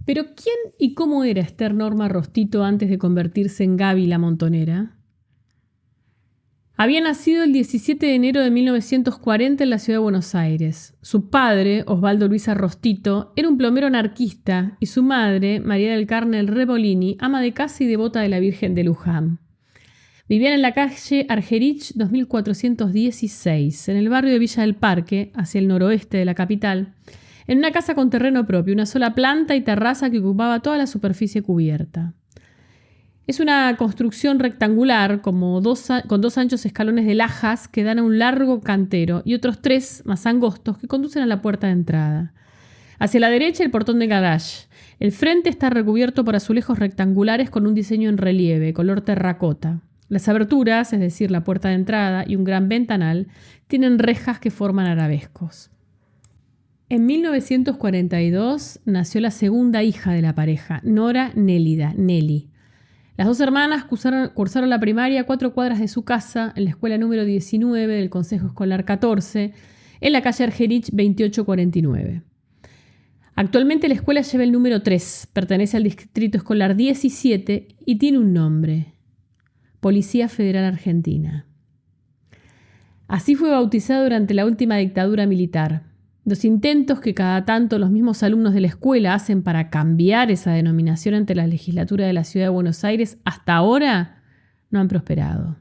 Pero ¿quién y cómo era Esther Norma Rostito antes de convertirse en Gaby la Montonera? Había nacido el 17 de enero de 1940 en la ciudad de Buenos Aires. Su padre, Osvaldo Luis Rostito, era un plomero anarquista y su madre, María del Carmen Rebolini, ama de casa y devota de la Virgen de Luján. Vivían en la calle Argerich 2416, en el barrio de Villa del Parque, hacia el noroeste de la capital, en una casa con terreno propio, una sola planta y terraza que ocupaba toda la superficie cubierta. Es una construcción rectangular con dos anchos escalones de lajas que dan a un largo cantero y otros 3 más angostos que conducen a la puerta de entrada. Hacia la derecha el portón de garage. El frente está recubierto por azulejos rectangulares con un diseño en relieve, color terracota. Las aberturas, es decir, la puerta de entrada y un gran ventanal, tienen rejas que forman arabescos. En 1942 nació la segunda hija de la pareja, Nora Nélida, Nelly. Las 2 hermanas cursaron la primaria a 4 cuadras de su casa, en la escuela número 19 del Consejo Escolar 14, en la calle Argerich 2849. Actualmente la escuela lleva el número 3, pertenece al Distrito Escolar 17 y tiene un nombre: Policía Federal Argentina. Así fue bautizado durante la última dictadura militar. Los intentos que cada tanto los mismos alumnos de la escuela hacen para cambiar esa denominación ante la legislatura de la Ciudad de Buenos Aires hasta ahora no han prosperado.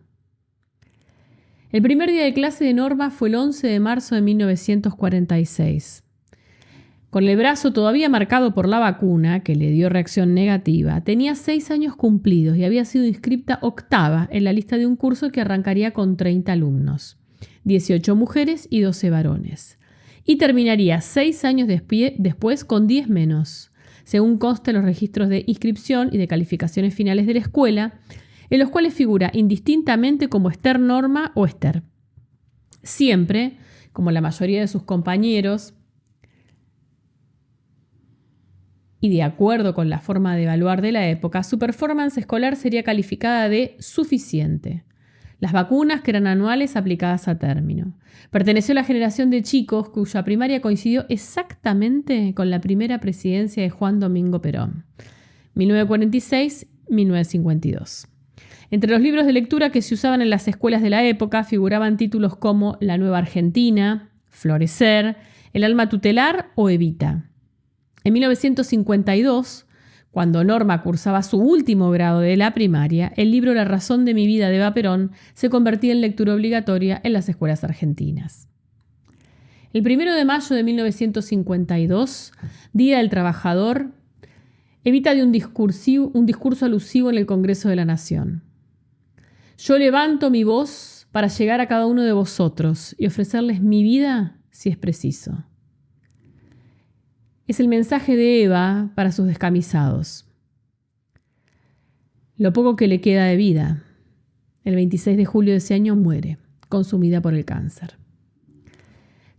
El primer día de clase de Norma fue el 11 de marzo de 1946. Con el brazo todavía marcado por la vacuna, que le dio reacción negativa, tenía 6 años cumplidos y había sido inscripta 8ª en la lista de un curso que arrancaría con 30 alumnos, 18 mujeres y 12 varones. Y terminaría 6 años después con 10 menos, según consta en los registros de inscripción y de calificaciones finales de la escuela, en los cuales figura indistintamente como Esther Norma o Esther. Siempre, como la mayoría de sus compañeros, y de acuerdo con la forma de evaluar de la época, su performance escolar sería calificada de suficiente. Las vacunas, que eran anuales, aplicadas a término. Perteneció a la generación de chicos cuya primaria coincidió exactamente con la primera presidencia de Juan Domingo Perón, 1946-1952. Entre los libros de lectura que se usaban en las escuelas de la época figuraban títulos como La Nueva Argentina, Florecer, El Alma Tutelar o Evita. En 1952, cuando Norma cursaba su último grado de la primaria, el libro La razón de mi vida de Eva Perón se convertía en lectura obligatoria en las escuelas argentinas. El 1 de mayo de 1952, Día del Trabajador, Evita dio un discurso alusivo en el Congreso de la Nación. Yo levanto mi voz para llegar a cada uno de vosotros y ofrecerles mi vida si es preciso. Es el mensaje de Eva para sus descamisados. Lo poco que le queda de vida. El 26 de julio de ese año muere, consumida por el cáncer.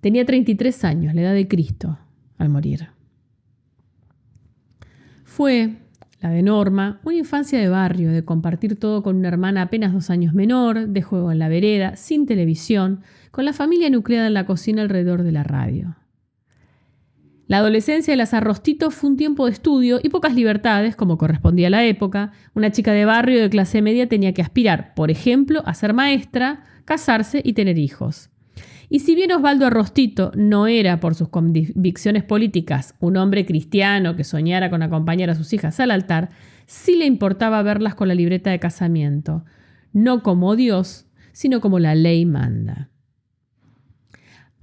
Tenía 33 años, la edad de Cristo, al morir. Fue, la de Norma, una infancia de barrio, de compartir todo con una hermana apenas 2 años menor, de juego en la vereda, sin televisión, con la familia nucleada en la cocina alrededor de la radio. La adolescencia de las Rostito fue un tiempo de estudio y pocas libertades, como correspondía a la época. Una chica de barrio de clase media tenía que aspirar, por ejemplo, a ser maestra, casarse y tener hijos. Y si bien Osvaldo Rostito no era, por sus convicciones políticas, un hombre cristiano que soñara con acompañar a sus hijas al altar, sí le importaba verlas con la libreta de casamiento, no como Dios, sino como la ley manda.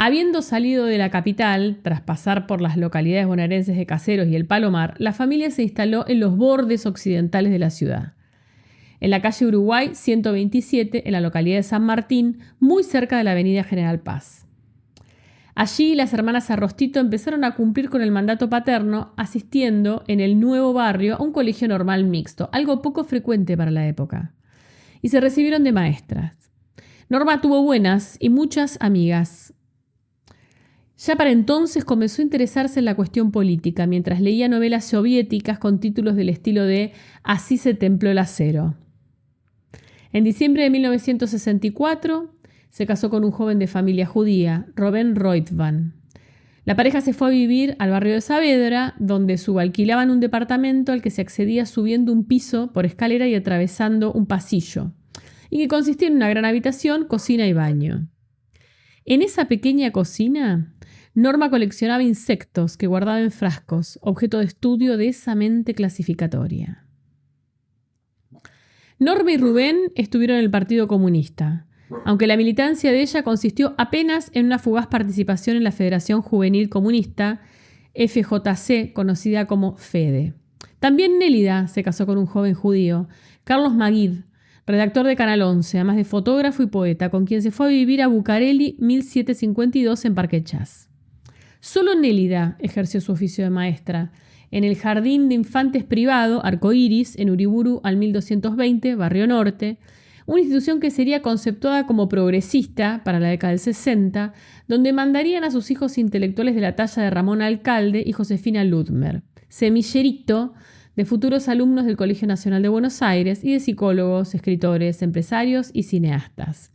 Habiendo salido de la capital, tras pasar por las localidades bonaerenses de Caseros y El Palomar, la familia se instaló en los bordes occidentales de la ciudad. En la calle Uruguay 127, en la localidad de San Martín, muy cerca de la avenida General Paz. Allí las hermanas Rostito empezaron a cumplir con el mandato paterno, asistiendo en el nuevo barrio a un colegio normal mixto, algo poco frecuente para la época. Y se recibieron de maestras. Norma tuvo buenas y muchas amigas. Ya para entonces comenzó a interesarse en la cuestión política, mientras leía novelas soviéticas con títulos del estilo de Así se templó el acero. En diciembre de 1964 se casó con un joven de familia judía, Rubén Reutemann. La pareja se fue a vivir al barrio de Saavedra, donde subalquilaban un departamento al que se accedía subiendo un piso por escalera y atravesando un pasillo, y que consistía en una gran habitación, cocina y baño. En esa pequeña cocina, Norma coleccionaba insectos que guardaba en frascos, objeto de estudio de esa mente clasificatoria. Norma y Rubén estuvieron en el Partido Comunista, aunque la militancia de ella consistió apenas en una fugaz participación en la Federación Juvenil Comunista, FJC, conocida como FEDE. También Nélida se casó con un joven judío, Carlos Maguid, redactor de Canal 11, además de fotógrafo y poeta, con quien se fue a vivir a Bucareli 1752 en Parque Chas. Solo Nélida ejerció su oficio de maestra en el Jardín de Infantes Privado Arcoíris, en Uriburu al 1220, Barrio Norte, una institución que sería conceptuada como progresista para la década del 60, donde mandarían a sus hijos intelectuales de la talla de Ramón Alcalde y Josefina Ludmer, semillerito de futuros alumnos del Colegio Nacional de Buenos Aires y de psicólogos, escritores, empresarios y cineastas.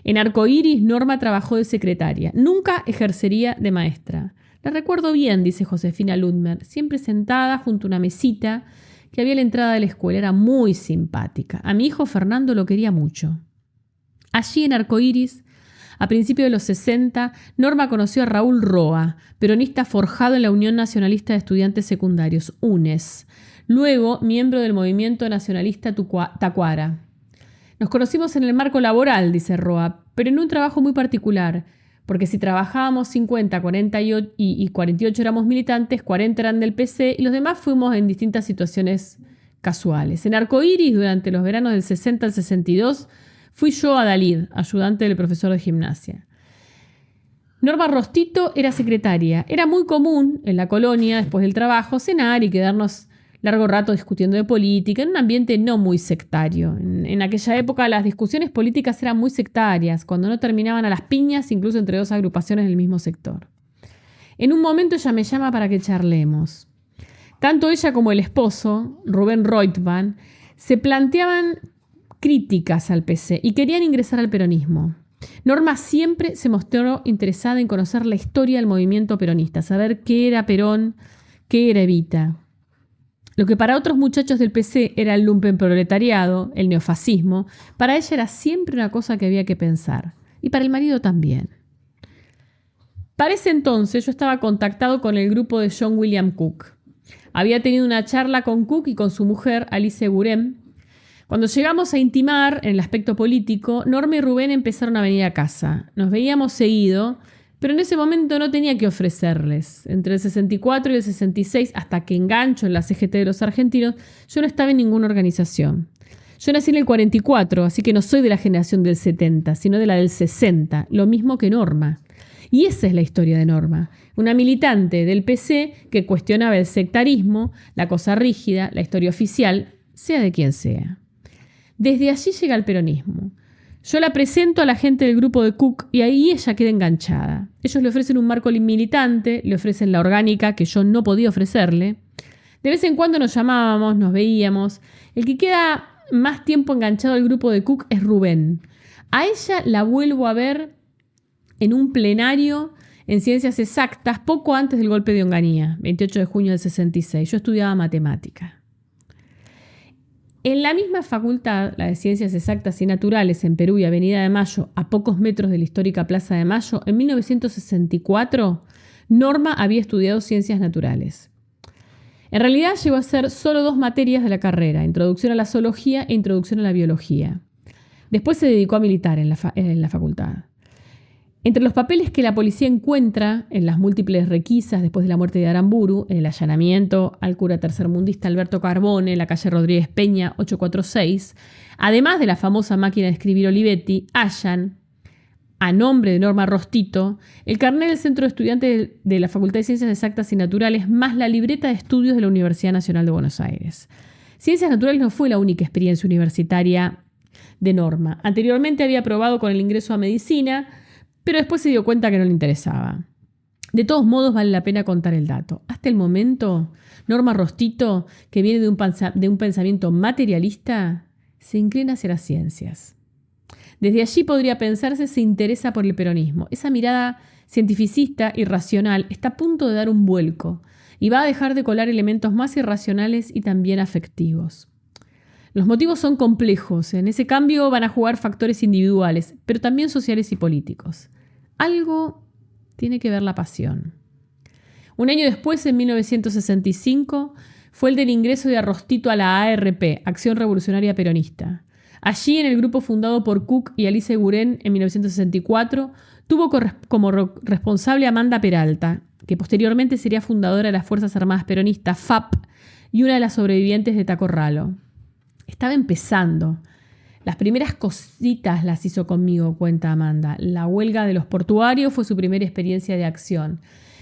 En Arcoíris, Norma trabajó de secretaria. Nunca ejercería de maestra. La recuerdo bien, dice Josefina Ludmer, siempre sentada junto a una mesita que había a la entrada de la escuela. Era muy simpática. A mi hijo Fernando lo quería mucho. Allí en Arcoíris, a principios de los 60, Norma conoció a Raúl Roa, peronista forjado en la Unión Nacionalista de Estudiantes Secundarios, UNES, luego miembro del movimiento nacionalista Tacuara. Nos conocimos en el marco laboral, dice Roa, pero en un trabajo muy particular, porque si trabajábamos 50, 40 y 48 éramos militantes, 40 eran del PC y los demás fuimos en distintas situaciones casuales. En Arcoíris, durante los veranos del 60 al 62, fui yo a Dalid, ayudante del profesor de gimnasia. Norma Rostito era secretaria. Era muy común en la colonia, después del trabajo, cenar y quedarnos largo rato discutiendo de política, en un ambiente no muy sectario. En aquella época las discusiones políticas eran muy sectarias, cuando no terminaban a las piñas, incluso entre dos agrupaciones del mismo sector. En un momento ella me llama para que charlemos. Tanto ella como el esposo, Rubén Reutemann, se planteaban críticas al PC y querían ingresar al peronismo. Norma siempre se mostró interesada en conocer la historia del movimiento peronista, saber qué era Perón, qué era Evita. Lo que para otros muchachos del PC era el lumpenproletariado, el neofascismo, para ella era siempre una cosa que había que pensar. Y para el marido también. Para ese entonces yo estaba contactado con el grupo de John William Cook. Había tenido una charla con Cook y con su mujer, Alice Gurem. Cuando llegamos a intimar en el aspecto político, Norma y Rubén empezaron a venir a casa. Nos veíamos seguido, pero en ese momento no tenía que ofrecerles. Entre el 64 y el 66, hasta que engancho en la CGT de los argentinos, yo no estaba en ninguna organización. Yo nací en el 44, así que no soy de la generación del 70, sino de la del 60, lo mismo que Norma. Y esa es la historia de Norma, una militante del PC que cuestionaba el sectarismo, la cosa rígida, la historia oficial, sea de quien sea. Desde allí llega el peronismo. Yo la presento a la gente del grupo de Cook y ahí ella queda enganchada. Ellos le ofrecen un marco militante, le ofrecen la orgánica que yo no podía ofrecerle. De vez en cuando nos llamábamos, nos veíamos. El que queda más tiempo enganchado al grupo de Cook es Rubén. A ella la vuelvo a ver en un plenario en Ciencias Exactas poco antes del golpe de Onganía, 28 de junio del 66. Yo estudiaba matemática. En la misma facultad, la de Ciencias Exactas y Naturales, en Perú y Avenida de Mayo, a pocos metros de la histórica Plaza de Mayo, en 1964, Norma había estudiado Ciencias Naturales. En realidad llegó a ser solo 2 materias de la carrera, Introducción a la Zoología e Introducción a la Biología. Después se dedicó a militar en la facultad. Entre los papeles que la policía encuentra en las múltiples requisas después de la muerte de Aramburu, en el allanamiento al cura tercermundista Alberto Carbone en la calle Rodríguez Peña 846, además de la famosa máquina de escribir Olivetti, hallan, a nombre de Norma Rostito, el carnet del Centro de Estudiantes de la Facultad de Ciencias Exactas y Naturales, más la libreta de estudios de la Universidad Nacional de Buenos Aires. Ciencias Naturales no fue la única experiencia universitaria de Norma. Anteriormente había probado con el ingreso a Medicina, pero después se dio cuenta que no le interesaba. De todos modos, vale la pena contar el dato. Hasta el momento, Norma Rostito, que viene de un pensamiento materialista, se inclina hacia las ciencias. Desde allí podría pensarse se interesa por el peronismo. Esa mirada cientificista y racional está a punto de dar un vuelco y va a dejar de colar elementos más irracionales y también afectivos. Los motivos son complejos. En ese cambio van a jugar factores individuales, pero también sociales y políticos. Algo tiene que ver la pasión. Un año después, en 1965, fue el del ingreso de Arrostito a la ARP, Acción Revolucionaria Peronista. Allí, en el grupo fundado por Cook y Alice Guren en 1964, tuvo como responsable a Amanda Peralta, que posteriormente sería fundadora de las Fuerzas Armadas Peronistas, FAP, y una de las sobrevivientes de Taco Ralo. Estaba empezando. Las primeras cositas las hizo conmigo, cuenta Amanda. La huelga de los portuarios fue su primera experiencia de acción.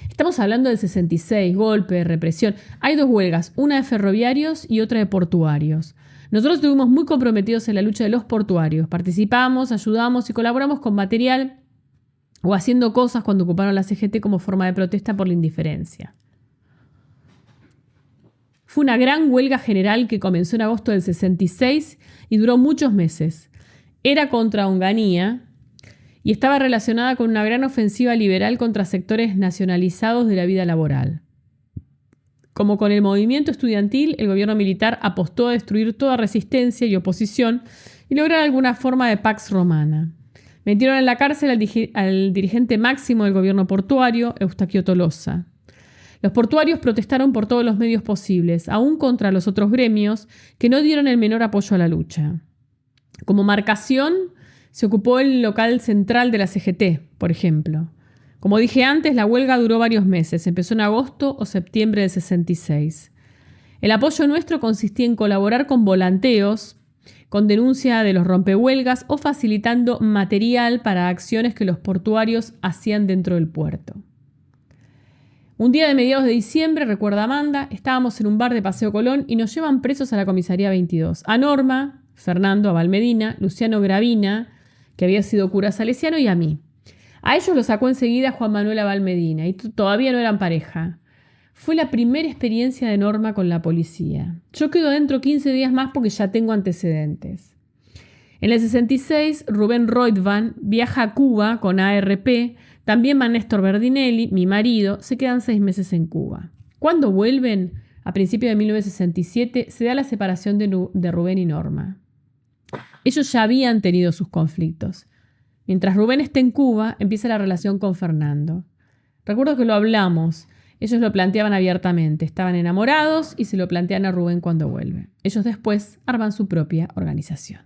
Estamos hablando del 66, golpe, represión. Hay 2 huelgas, una de ferroviarios y otra de portuarios. Nosotros estuvimos muy comprometidos en la lucha de los portuarios. Participamos, ayudamos y colaboramos con material o haciendo cosas cuando ocuparon la CGT como forma de protesta por la indiferencia. Fue una gran huelga general que comenzó en agosto del 66 y duró muchos meses. Era contra Onganía y estaba relacionada con una gran ofensiva liberal contra sectores nacionalizados de la vida laboral. Como con el movimiento estudiantil, el gobierno militar apostó a destruir toda resistencia y oposición y lograr alguna forma de pax romana. Metieron en la cárcel al dirigente máximo del gobierno portuario, Eustaquio Tolosa. Los portuarios protestaron por todos los medios posibles, aún contra los otros gremios, que no dieron el menor apoyo a la lucha. Como marcación, se ocupó el local central de la CGT, por ejemplo. Como dije antes, la huelga duró varios meses, empezó en agosto o septiembre de 66. El apoyo nuestro consistía en colaborar con volanteos, con denuncia de los rompehuelgas o facilitando material para acciones que los portuarios hacían dentro del puerto. Un día de mediados de diciembre, recuerda Amanda, estábamos en un bar de Paseo Colón y nos llevan presos a la comisaría 22. A Norma, Fernando Abalmedina, Luciano Gravina, que había sido cura salesiano, y a mí. A ellos los sacó enseguida Juan Manuel Abalmedina y todavía no eran pareja. Fue la primera experiencia de Norma con la policía. Yo quedo dentro 15 días más porque ya tengo antecedentes. En el 66, Rubén Roitvan viaja a Cuba con ARP. También va Néstor Berdinelli, mi marido. Se quedan 6 meses en Cuba. Cuando vuelven, a principios de 1967, se da la separación de Rubén y Norma. Ellos ya habían tenido sus conflictos. Mientras Rubén está en Cuba, empieza la relación con Fernando. Recuerdo que lo hablamos. Ellos lo planteaban abiertamente. Estaban enamorados y se lo plantean a Rubén cuando vuelve. Ellos después arman su propia organización.